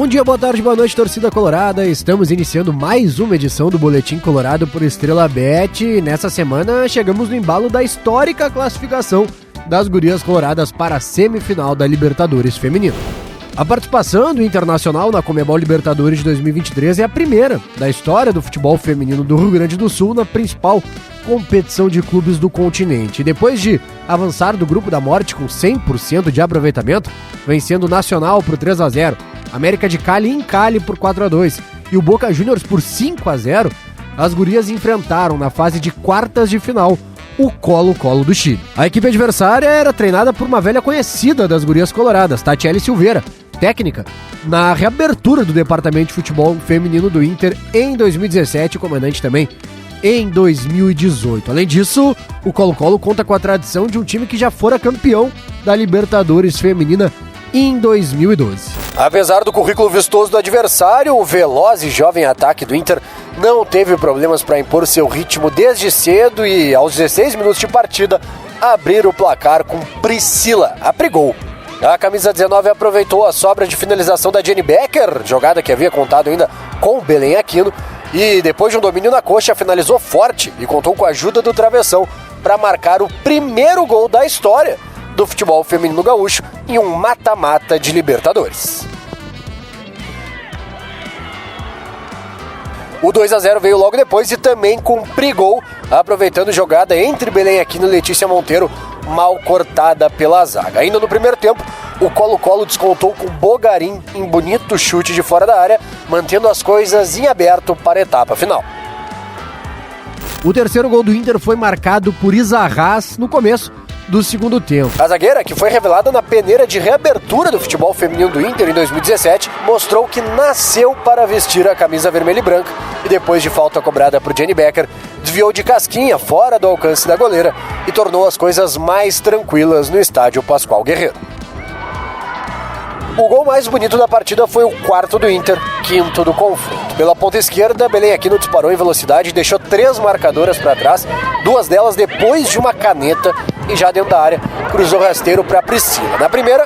Bom dia, boa tarde, boa noite, torcida colorada. Estamos iniciando mais uma edição do Boletim Colorado por Estrela Bet. Nessa semana chegamos no embalo da histórica classificação das gurias coloradas para a semifinal da Libertadores Feminino. A participação do Internacional na Conmebol Libertadores de 2023 é a primeira da história do futebol feminino do Rio Grande do Sul na principal competição de clubes do continente. E depois de avançar do grupo da morte com 100% de aproveitamento, vencendo o Nacional por 3-0, América de Cali em Cali por 4-2 e o Boca Juniors por 5-0, as gurias enfrentaram na fase de quartas de final o Colo-Colo do Chile. A equipe adversária era treinada por uma velha conhecida das gurias coloradas, Tatiele Silveira, técnica na reabertura do departamento de futebol feminino do Inter em 2017, comandante também em 2018. Além disso, o Colo-Colo conta com a tradição de um time que já fora campeão da Libertadores Feminina em 2012. Apesar do currículo vistoso do adversário, o veloz e jovem ataque do Inter não teve problemas para impor seu ritmo desde cedo e, aos 16 minutos de partida, abrir o placar com Priscila, a prigol. A camisa 19 aproveitou a sobra de finalização da Jenny Becker, jogada que havia contado ainda com Belém Aquino, e depois de um domínio na coxa, finalizou forte e contou com a ajuda do travessão para marcar o primeiro gol da história do futebol feminino gaúcho em um mata-mata de Libertadores. O 2-0 veio logo depois e também com prigol, aproveitando jogada entre Belém Aquino e Letícia Monteiro, mal cortada pela zaga. Ainda no primeiro tempo, o Colo-Colo descontou com Bogarim em bonito chute de fora da área, mantendo as coisas em aberto para a etapa final. O terceiro gol do Inter foi marcado por Isa Haas no começo do segundo tempo. A zagueira, que foi revelada na peneira de reabertura do futebol feminino do Inter em 2017, mostrou que nasceu para vestir a camisa vermelha e branca e depois de falta cobrada por Jenny Becker, desviou de casquinha fora do alcance da goleira e tornou as coisas mais tranquilas no estádio Pascoal Guerreiro. O gol mais bonito da partida foi o quarto do Inter, quinto do confronto. Pela ponta esquerda, Belém Aquino disparou em velocidade e deixou 3 marcadoras para trás, 2 delas depois de uma caneta, e já dentro da área, cruzou rasteiro para Priscila. Na primeira,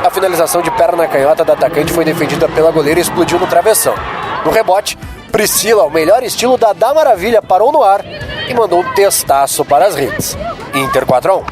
a finalização de perna canhota da atacante foi defendida pela goleira e explodiu no travessão. No rebote, Priscila, ao melhor estilo da Dá Maravilha, parou no ar e mandou um testaço para as redes. Inter 4-1.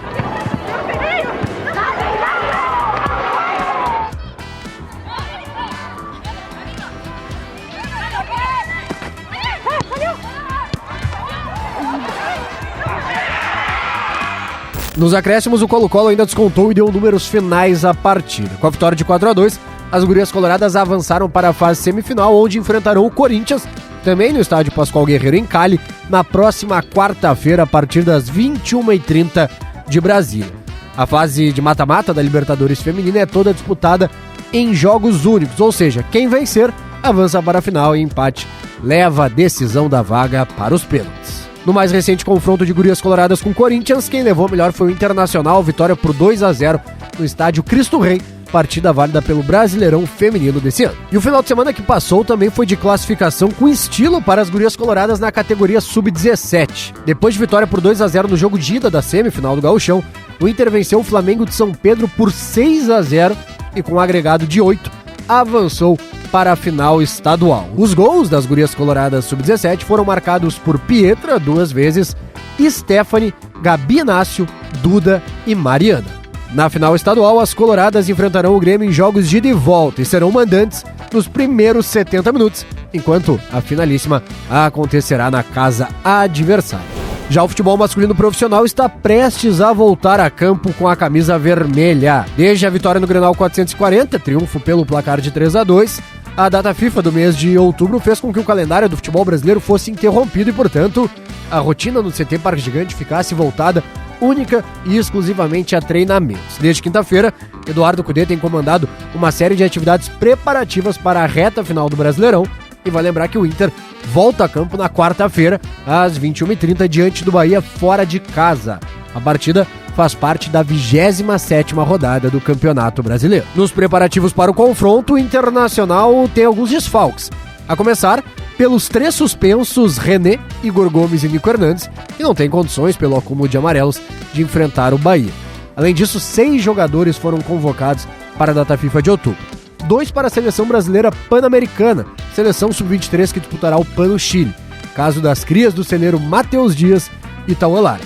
Nos acréscimos, o Colo-Colo ainda descontou e deu números finais à partida. Com a vitória de 4-2, as gurias coloradas avançaram para a fase semifinal, onde enfrentarão o Corinthians, também no estádio Pascoal Guerreiro em Cali, na próxima quarta-feira, a partir das 21h30 de Brasília. A fase de mata-mata da Libertadores Feminina é toda disputada em jogos únicos, ou seja, quem vencer avança para a final e empate leva a decisão da vaga para os pênaltis. No mais recente confronto de gurias coloradas com o Corinthians, quem levou melhor foi o Internacional, vitória por 2-0 no estádio Cristo Rei, partida válida pelo Brasileirão Feminino desse ano. E o final de semana que passou também foi de classificação com estilo para as gurias coloradas na categoria Sub-17. Depois de vitória por 2-0 no jogo de ida da semifinal do Gauchão, o Inter venceu o Flamengo de São Pedro por 6-0 e com um agregado de 8, avançou para a final estadual. Os gols das gurias coloradas Sub-17 foram marcados por Pietra 2 vezes, Stephanie, Gabi Inácio, Duda e Mariana. Na final estadual, as coloradas enfrentarão o Grêmio em jogos de ida e volta e serão mandantes nos primeiros 70 minutos, enquanto a finalíssima acontecerá na casa adversária. Já o futebol masculino profissional está prestes a voltar a campo com a camisa vermelha. Desde a vitória no Grenal 440, triunfo pelo placar de 3-2, a data FIFA do mês de outubro fez com que o calendário do futebol brasileiro fosse interrompido e, portanto, a rotina no CT Parque Gigante ficasse voltada única e exclusivamente a treinamentos. Desde quinta-feira, Eduardo Cudê tem comandado uma série de atividades preparativas para a reta final do Brasileirão e vai lembrar que o Inter volta a campo na quarta-feira, às 21h30, diante do Bahia fora de casa. A partida faz parte da 27ª rodada do Campeonato Brasileiro. Nos preparativos para o confronto, o Internacional tem alguns desfalques. A começar pelos 3 suspensos René, Igor Gomes e Nico Hernandes, que não têm condições, pelo acúmulo de amarelos, de enfrentar o Bahia. Além disso, 6 jogadores foram convocados para a data FIFA de outubro. 2 para a seleção brasileira pan-americana, seleção sub-23 que disputará o PAN no Chile, caso das crias do celeiro Matheus Dias e Tauan Lara.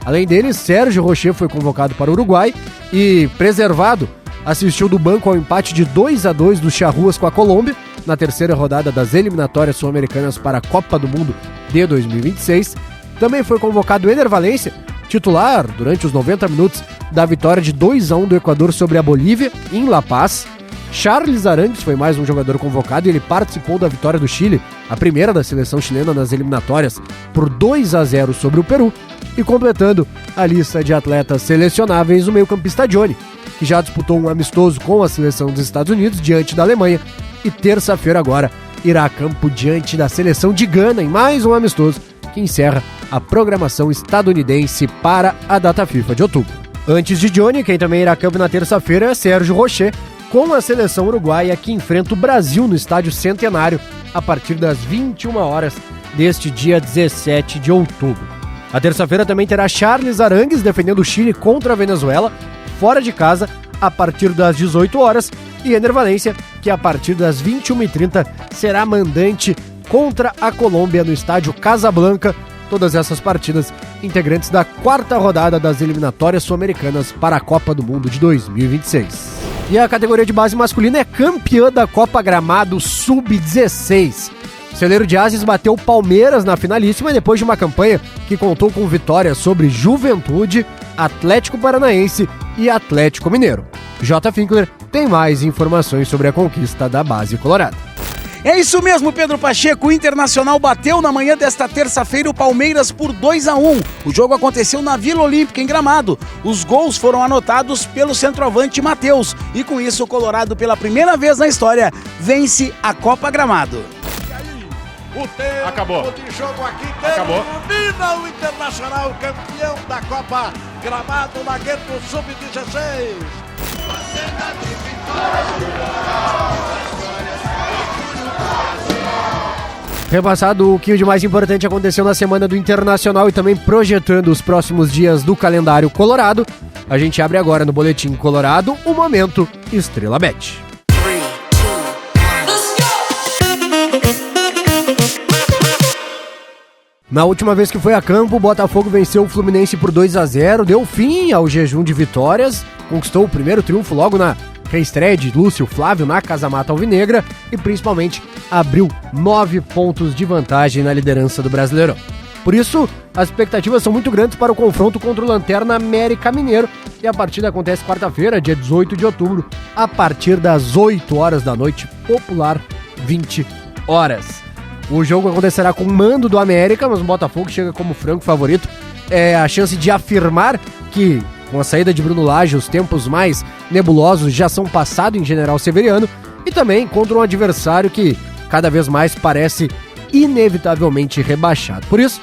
Além dele, Sérgio Rocher foi convocado para o Uruguai e, preservado, assistiu do banco ao empate de 2-2 do Charrúas com a Colômbia, na terceira rodada das eliminatórias sul-americanas para a Copa do Mundo de 2026. Também foi convocado Ener Valencia, titular durante os 90 minutos da vitória de 2-1 do Equador sobre a Bolívia, em La Paz. Charles Arangues foi mais um jogador convocado e ele participou da vitória do Chile, a primeira da seleção chilena nas eliminatórias, por 2-0 sobre o Peru. E completando a lista de atletas selecionáveis, o meio-campista Johnny, que já disputou um amistoso com a seleção dos Estados Unidos diante da Alemanha e terça-feira agora irá a campo diante da seleção de Gana em mais um amistoso que encerra a programação estadunidense para a data FIFA de outubro. Antes de Johnny, quem também irá a campo na terça-feira é Sérgio Rocher, com a seleção uruguaia que enfrenta o Brasil no Estádio Centenário a partir das 21 horas deste dia 17 de outubro. A terça-feira também terá Charles Arangues defendendo o Chile contra a Venezuela, fora de casa, a partir das 18 horas, e Ener Valencia, que a partir das 21h30 será mandante contra a Colômbia no Estádio Casablanca. Todas essas partidas integrantes da quarta rodada das eliminatórias sul-americanas para a Copa do Mundo de 2026. E a categoria de base masculina é campeã da Copa Gramado Sub-16. O celeiro de Ases bateu o Palmeiras na finalíssima depois de uma campanha que contou com vitórias sobre Juventude, Atlético Paranaense e Atlético Mineiro. J. Finkler tem mais informações sobre a conquista da base colorada. É isso mesmo, Pedro Pacheco. O Internacional bateu na manhã desta terça-feira o Palmeiras por 2-1. O jogo aconteceu na Vila Olímpica, em Gramado. Os gols foram anotados pelo centroavante Matheus. E com isso, o Colorado, pela primeira vez na história, vence a Copa Gramado. O tempo acabou. De jogo aqui Acabou. o Internacional campeão da Copa Gramado na Gueto Sub-16. Repassado o que de mais importante aconteceu na semana do Internacional e também projetando os próximos dias do calendário colorado, a gente abre agora no Boletim Colorado o Momento Estrela Bet. Na última vez que foi a campo, o Botafogo venceu o Fluminense por 2-0, deu fim ao jejum de vitórias, conquistou o primeiro triunfo logo na reestreia de Lúcio Flávio na Casa Mata Alvinegra e principalmente abriu 9 pontos de vantagem na liderança do Brasileirão. Por isso, as expectativas são muito grandes para o confronto contra o Lanterna América Mineiro e a partida acontece quarta-feira, dia 18 de outubro, a partir das 8 horas da noite, popular 20 horas. O jogo acontecerá com o mando do América, mas o Botafogo chega como franco favorito. É a chance de afirmar que, com a saída de Bruno Lage, os tempos mais nebulosos já são passados em General Severiano e também contra um adversário que cada vez mais parece inevitavelmente rebaixado. Por isso,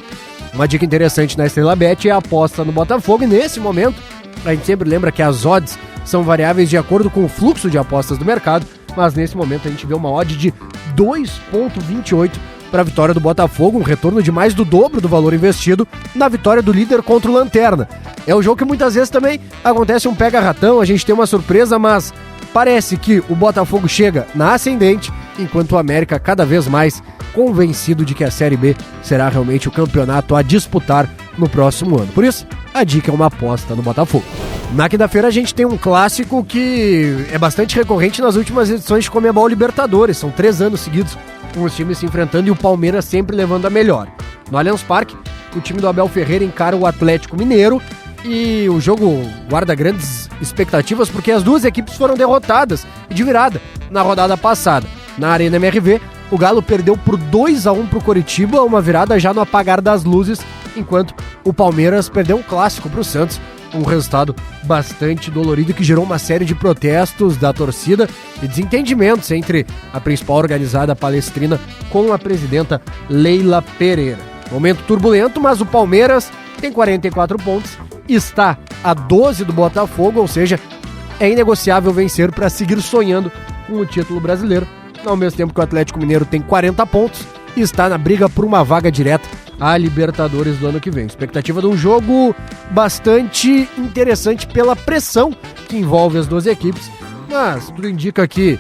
uma dica interessante na Estrela Bet é a aposta no Botafogo e nesse momento, a gente sempre lembra que as odds são variáveis de acordo com o fluxo de apostas do mercado, mas nesse momento a gente vê uma odd de 2,28 para a vitória do Botafogo, um retorno de mais do dobro do valor investido na vitória do líder contra o Lanterna. É um jogo que muitas vezes também acontece um pega-ratão, a gente tem uma surpresa, mas parece que o Botafogo chega na ascendente, enquanto o América cada vez mais convencido de que a Série B será realmente o campeonato a disputar no próximo ano. Por isso, a dica é uma aposta no Botafogo. Na quinta-feira a gente tem um clássico que é bastante recorrente nas últimas edições de Conmebol Libertadores. São 3 anos seguidos com os times se enfrentando e o Palmeiras sempre levando a melhor. No Allianz Parque, o time do Abel Ferreira encara o Atlético Mineiro e o jogo guarda grandes expectativas porque as duas equipes foram derrotadas de virada na rodada passada. Na Arena MRV, o Galo perdeu por 2-1 para o Coritiba, uma virada já no apagar das luzes, enquanto o Palmeiras perdeu um clássico para o Santos, um resultado bastante dolorido que gerou uma série de protestos da torcida e desentendimentos entre a principal organizada palestrina com a presidenta Leila Pereira. Momento turbulento, mas o Palmeiras tem 44 pontos, está a 12 do Botafogo, ou seja, é inegociável vencer para seguir sonhando com o título brasileiro, ao mesmo tempo que o Atlético Mineiro tem 40 pontos e está na briga por uma vaga direta a Libertadores do ano que vem. Expectativa de um jogo bastante interessante pela pressão que envolve as duas equipes, mas tudo indica que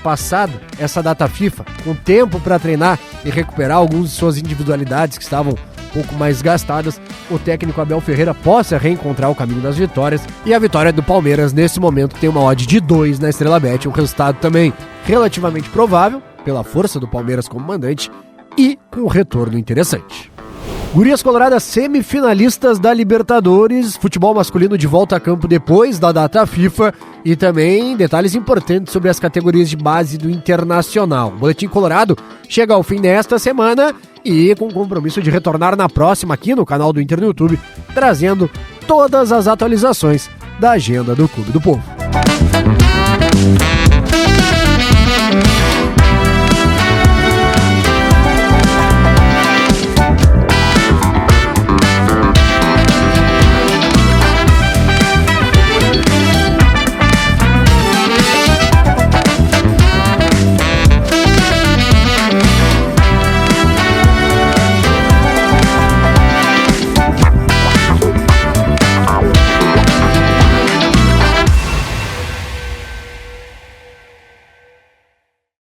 passada essa data FIFA, com tempo para treinar e recuperar algumas de suas individualidades que estavam um pouco mais gastadas, o técnico Abel Ferreira possa reencontrar o caminho das vitórias. E a vitória do Palmeiras, nesse momento, tem uma odd de 2 na Estrela Bet, um resultado também relativamente provável, pela força do Palmeiras como mandante, e com um retorno interessante. Gurias Coloradas semifinalistas da Libertadores, futebol masculino de volta a campo depois da data FIFA e também detalhes importantes sobre as categorias de base do Internacional. O Boletim Colorado chega ao fim desta semana e com o compromisso de retornar na próxima aqui no canal do Inter no YouTube, trazendo todas as atualizações da agenda do Clube do Povo.